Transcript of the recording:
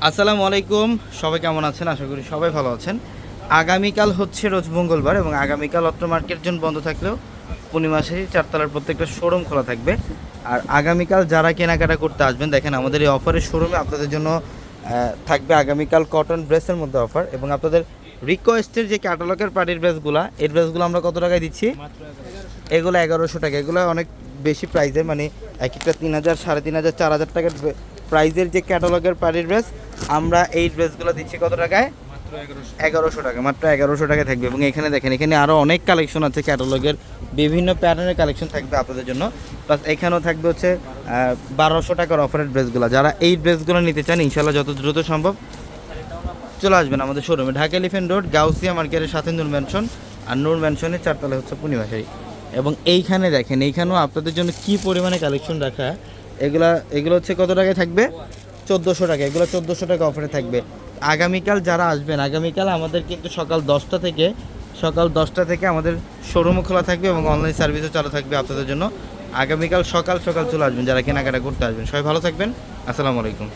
আসসালামু আলাইকুম, সবাই কেমন আছেন? আশা করি সবাই ভালো আছেন। আগামীকাল হচ্ছে রোজ মঙ্গলবার এবং আগামীকাল অত্র মার্কেট জোন বন্ধ থাকলেও পূর্ণিমাসে চারতলার প্রত্যেকটা শোরুম খোলা থাকবে। আর আগামীকাল যারা কেনাকাটা করতে আসবেন, দেখেন আমাদের এই অফারের শোরুমে আপনাদের জন্য থাকবে আগামীকাল কটন ড্রেসের মধ্যে অফার এবং আপনাদের রিকোয়েস্টের যে ক্যাটালগের পার্টির ড্রেসগুলো, এই ড্রেসগুলো আমরা কত টাকায় দিচ্ছি? এগুলো 1100 টাকা। এগুলো অনেক বেশি প্রাইসের, মানে এক একটা 3000, 3500, 4000 টাকার প্রাইজের যে ক্যাটালগের পার্টির ড্রেস, আমরা এই ড্রেসগুলো দিচ্ছি কত টাকায়? 1100 টাকা। মাত্র 1100 টাকায় থাকবে। এবং এখানে দেখেন, এখানে আরও অনেক কালেকশন আছে, ক্যাটালগের বিভিন্ন প্যাটার্নের কালেকশন থাকবে আপনাদের জন্য। প্লাস এখানেও থাকবে হচ্ছে 1200 টাকার অফারের ড্রেসগুলো। যারা এই ড্রেসগুলো নিতে চান, ইনশাল্লাহ যত দ্রুত সম্ভব চলে আসবেন আমাদের শোরুমে। ঢাকা এলিফ্যান্ট রোড, গাউসিয়া মার্কেটের সাথে নূর ম্যানশন, আর নূর ম্যানশনের চারতলা হচ্ছে পূর্ণিমাশারি। এবং এইখানে দেখেন, এইখানেও আপনাদের জন্য কি পরিমাণে কালেকশন রাখা। এগুলো হচ্ছে কত টাকায় থাকবে? 1400 টাকা। এগুলো 1400 টাকা অফারে থাকবে। আগামীকাল যারা আসবেন, আগামীকাল আমাদের কিন্তু সকাল 10টা থেকে আমাদের শোরুমও খোলা থাকবে এবং অনলাইন সার্ভিসও চালু থাকবে আপনাদের জন্য। আগামীকাল সকাল সকাল চলে আসবেন যারা কেনাকাটা করতে আসবেন। সবাই ভালো থাকবেন। আসসালামু আলাইকুম।